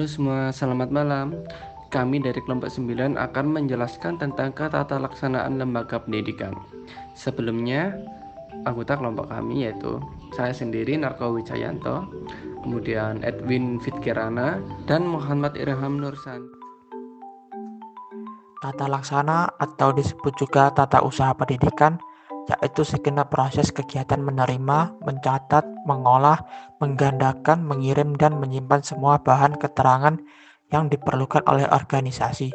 Halo semua, selamat malam. Kami dari kelompok 9 akan menjelaskan tentang tata laksanaan lembaga pendidikan. Sebelumnya, anggota kelompok kami yaitu saya sendiri Narko Wijayanto, kemudian Edwin Fitkirana, dan Muhammad Irham Nursan. Tata laksana atau disebut juga tata usaha pendidikan, yaitu segenap proses kegiatan menerima, mencatat, mengolah, menggandakan, mengirim, dan menyimpan semua bahan keterangan yang diperlukan oleh organisasi.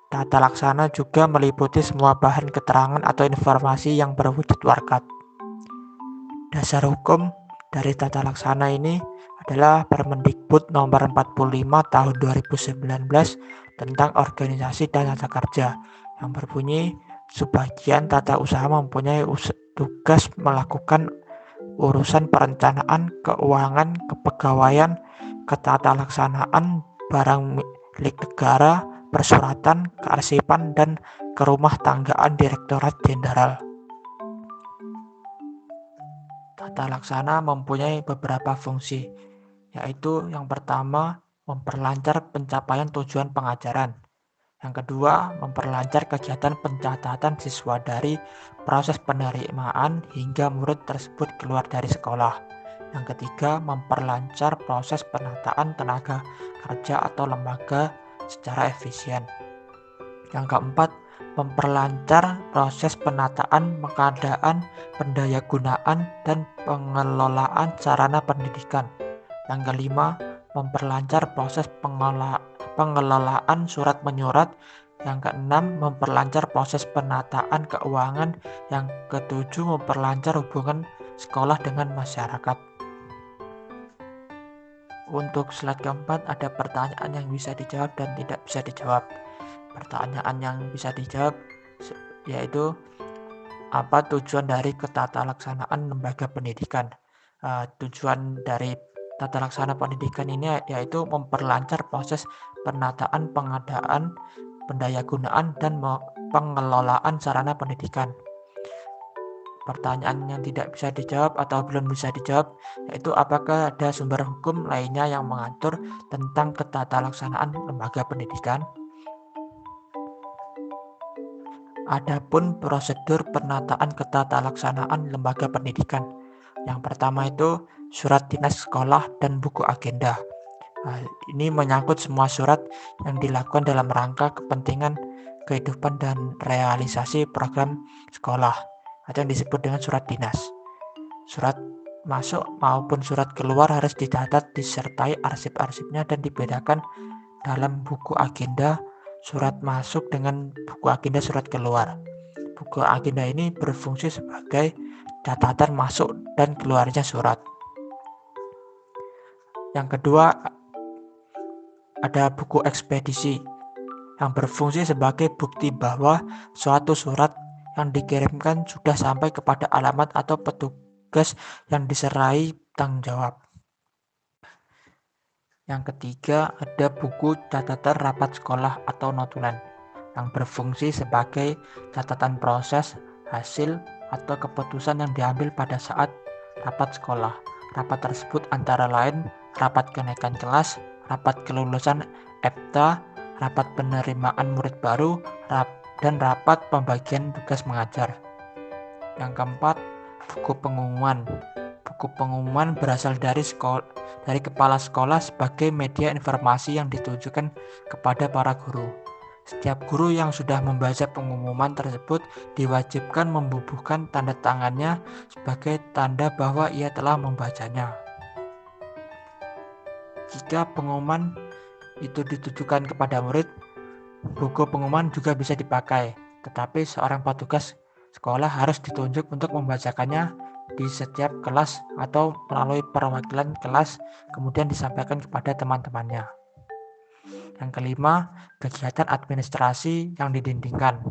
Tata laksana juga meliputi semua bahan keterangan atau informasi yang berwujud warkat. Dasar hukum dari tata laksana ini adalah Permendikbud nomor 45 tahun 2019 tentang organisasi dan tata kerja yang berbunyi sebagian tata usaha mempunyai tugas melakukan urusan perencanaan, keuangan, kepegawaian, ketata laksanaan, barang milik negara, persuratan, kearsipan, dan kerumah tanggaan Direktorat Jenderal. Tata laksana mempunyai beberapa fungsi, yaitu yang pertama, memperlancar pencapaian tujuan pengajaran. Yang kedua, memperlancar kegiatan pencatatan siswa dari proses penerimaan hingga murid tersebut keluar dari sekolah. Yang ketiga, memperlancar proses penataan tenaga kerja atau lembaga secara efisien. Yang keempat, memperlancar proses penataan, pengadaan, pendayagunaan, dan pengelolaan sarana pendidikan. Yang kelima, memperlancar proses pengelolaan surat menyurat. Yang keenam, memperlancar proses penataan keuangan. Yang ketujuh, memperlancar hubungan sekolah dengan masyarakat. Untuk slide keempat ada pertanyaan yang bisa dijawab dan tidak bisa dijawab. Pertanyaan yang bisa dijawab yaitu apa tujuan dari ketata laksanaan lembaga pendidikan? Tujuan dari tata laksana pendidikan ini yaitu memperlancar proses penataan, pengadaan, pendayagunaan, dan pengelolaan sarana pendidikan. Pertanyaan yang tidak bisa dijawab atau belum bisa dijawab yaitu apakah ada sumber hukum lainnya yang mengatur tentang ketata laksanaan lembaga pendidikan? Adapun prosedur penataan ketata laksanaan lembaga pendidikan. Yang pertama itu surat dinas sekolah dan buku agenda. Ini menyangkut semua surat yang dilakukan dalam rangka kepentingan kehidupan dan realisasi program sekolah atau yang disebut dengan surat dinas. Surat masuk maupun surat keluar harus dicatat, disertai arsip-arsipnya dan dibedakan dalam buku agenda surat masuk dengan buku agenda surat keluar. Buku agenda ini berfungsi sebagai catatan masuk dan keluarnya surat. Yang kedua, ada buku ekspedisi yang berfungsi sebagai bukti bahwa suatu surat yang dikirimkan sudah sampai kepada alamat atau petugas yang diserai tanggung jawab. Yang ketiga, ada buku catatan rapat sekolah atau notulen yang berfungsi sebagai catatan proses, hasil, atau keputusan yang diambil pada saat rapat sekolah. Rapat tersebut antara lain rapat kenaikan kelas, rapat kelulusan EPTA, rapat penerimaan murid baru, dan rapat pembagian tugas mengajar. Yang keempat, buku pengumuman. Buku pengumuman berasal dari kepala sekolah sebagai media informasi yang ditujukan kepada para guru. Setiap guru yang sudah membaca pengumuman tersebut diwajibkan membubuhkan tanda tangannya sebagai tanda bahwa ia telah membacanya. Jika pengumuman itu ditujukan kepada murid, buku pengumuman juga bisa dipakai, tetapi seorang petugas sekolah harus ditunjuk untuk membacakannya di setiap kelas atau melalui perwakilan kelas, kemudian disampaikan kepada teman-temannya. Yang kelima, kegiatan administrasi yang didindingkan.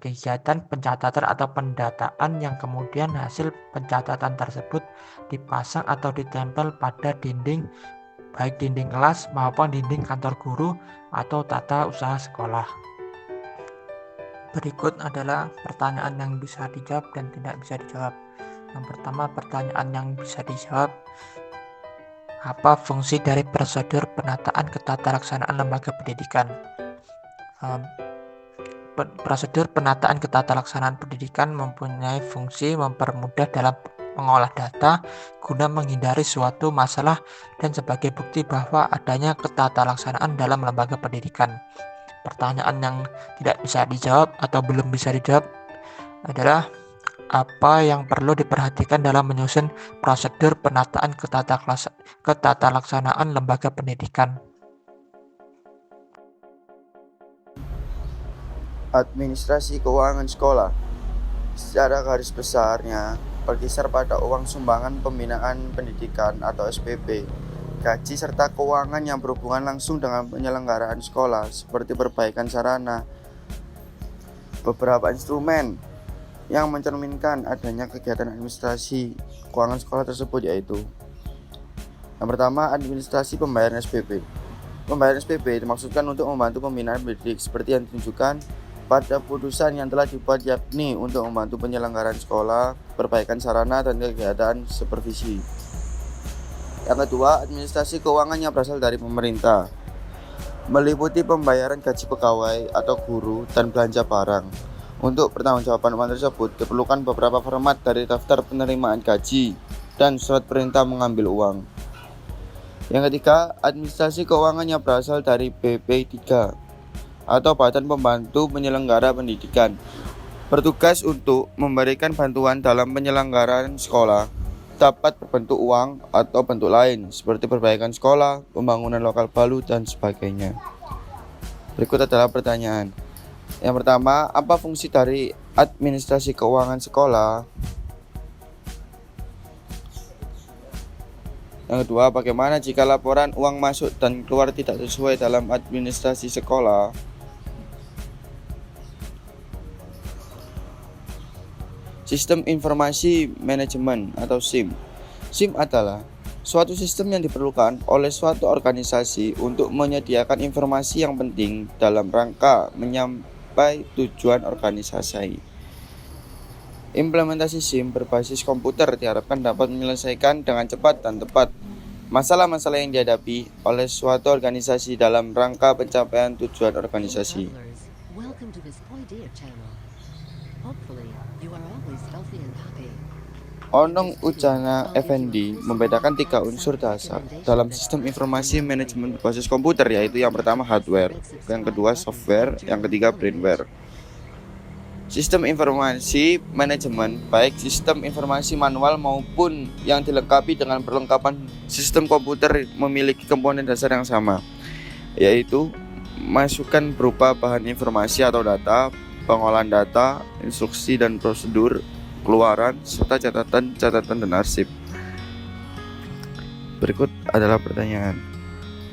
Kegiatan pencatatan atau pendataan yang kemudian hasil pencatatan tersebut dipasang atau ditempel pada dinding, baik dinding kelas maupun dinding kantor guru atau tata usaha sekolah. Berikut adalah pertanyaan yang bisa dijawab dan tidak bisa dijawab. Yang pertama, pertanyaan yang bisa dijawab, Apa fungsi dari prosedur penataan ketatalaksanaan lembaga pendidikan? Prosedur penataan ketatalaksanaan pendidikan mempunyai fungsi mempermudah dalam mengolah data guna menghindari suatu masalah dan sebagai bukti bahwa adanya ketatalaksanaan dalam lembaga pendidikan. Pertanyaan yang tidak bisa dijawab atau belum bisa dijawab adalah apa yang perlu diperhatikan dalam menyusun prosedur penataan ketatalaksanaan lembaga pendidikan. Administrasi keuangan sekolah secara garis besarnya berkisar pada uang sumbangan pembinaan pendidikan atau SPP, gaji serta keuangan yang berhubungan langsung dengan penyelenggaraan sekolah seperti perbaikan sarana. Beberapa instrumen yang mencerminkan adanya kegiatan administrasi keuangan sekolah tersebut yaitu: yang pertama, administrasi pembayaran SPP. Pembayaran SPP dimaksudkan untuk membantu pembinaan pendidik seperti yang ditunjukkan pada putusan yang telah dibuat, yakni untuk membantu penyelenggaraan sekolah, perbaikan sarana, dan kegiatan supervisi. Yang kedua, administrasi keuangan yang berasal dari pemerintah, meliputi pembayaran gaji pegawai atau guru dan belanja barang. Untuk pertanggungjawaban uang tersebut diperlukan beberapa format dari daftar penerimaan gaji dan surat perintah mengambil uang. Yang ketiga, administrasi keuangan yang berasal dari BP3 atau Badan Pembantu Penyelenggara Pendidikan, bertugas untuk memberikan bantuan dalam penyelenggaraan sekolah, dapat berbentuk uang atau bentuk lain seperti perbaikan sekolah, pembangunan lokal baru, dan sebagainya. Berikut adalah pertanyaan. Yang pertama, apa fungsi dari administrasi keuangan sekolah? Yang kedua, bagaimana jika laporan uang masuk dan keluar tidak sesuai dalam administrasi sekolah? Sistem Informasi Manajemen atau SIM. SIM adalah suatu sistem yang diperlukan oleh suatu organisasi untuk menyediakan informasi yang penting dalam rangka menyampai tujuan organisasi. Implementasi SIM berbasis komputer diharapkan dapat menyelesaikan dengan cepat dan tepat masalah-masalah yang dihadapi oleh suatu organisasi dalam rangka pencapaian tujuan organisasi. Onong Ujana Effendi membedakan 3 unsur dasar dalam sistem informasi manajemen berbasis komputer, yaitu yang pertama hardware, yang kedua software, yang ketiga brainware. Sistem informasi manajemen, baik sistem informasi manual maupun yang dilengkapi dengan perlengkapan sistem komputer, memiliki komponen dasar yang sama, yaitu masukan berupa bahan informasi atau data, pengolahan data, instruksi dan prosedur, keluaran, serta catatan dan arsip. Berikut adalah pertanyaan.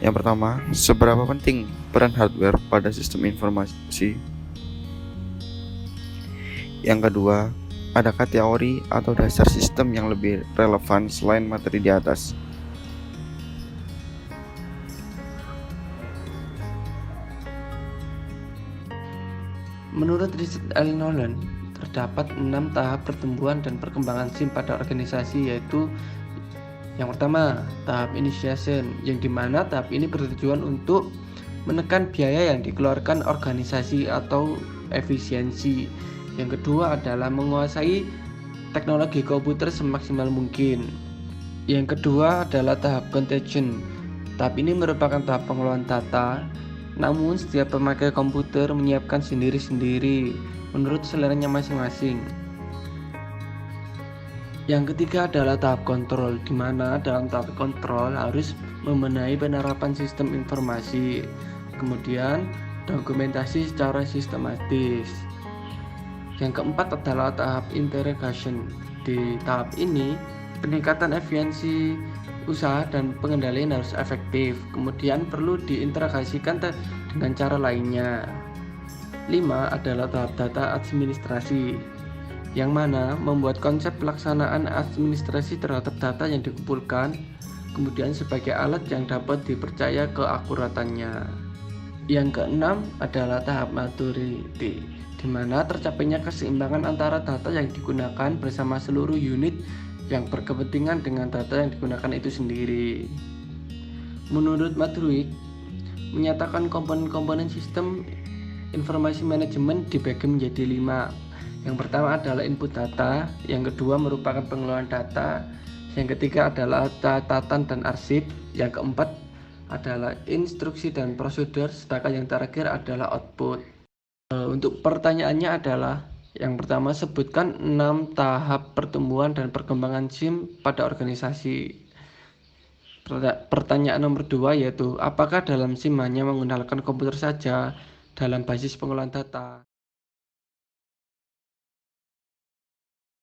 Yang pertama, seberapa penting peran hardware pada sistem informasi? Yang kedua, adakah teori atau dasar sistem yang lebih relevan selain materi di atas? Menurut riset L. Nolan, terdapat 6 tahap pertumbuhan dan perkembangan SIM pada organisasi, yaitu yang pertama, tahap initiation, yang dimana tahap ini bertujuan untuk menekan biaya yang dikeluarkan organisasi atau efisiensi. Yang kedua adalah menguasai teknologi komputer semaksimal mungkin. Yang kedua adalah tahap contagion. Tahap ini merupakan tahap pengelolaan data, namun setiap pemakai komputer menyiapkan sendiri-sendiri menurut seleranya masing-masing. Yang ketiga adalah tahap kontrol, di mana dalam tahap kontrol harus membenahi penerapan sistem informasi, kemudian dokumentasi secara sistematis. Yang keempat adalah tahap interrogation. Di tahap ini, peningkatan efisiensi usaha dan pengendalian harus efektif, kemudian perlu diintegrasikan dengan cara lainnya. 5 adalah tahap data administrasi, yang mana membuat konsep pelaksanaan administrasi terhadap data yang dikumpulkan, kemudian sebagai alat yang dapat dipercaya keakuratannya. Yang keenam adalah tahap maturity, di mana tercapainya keseimbangan antara data yang digunakan bersama seluruh unit yang berkepentingan dengan data yang digunakan itu sendiri. Menurut Madruik, menyatakan komponen-komponen sistem informasi manajemen dibagi menjadi 5. Yang pertama adalah input data, yang kedua merupakan pengelolaan data, yang ketiga adalah catatan dan arsip, yang keempat adalah instruksi dan prosedur, sedangkan yang terakhir adalah output. Untuk pertanyaannya adalah yang pertama, sebutkan 6 tahap pertumbuhan dan perkembangan SIM pada organisasi. Pertanyaan nomor 2 yaitu, apakah dalam SIM hanya menggunakan komputer saja dalam basis pengolahan data?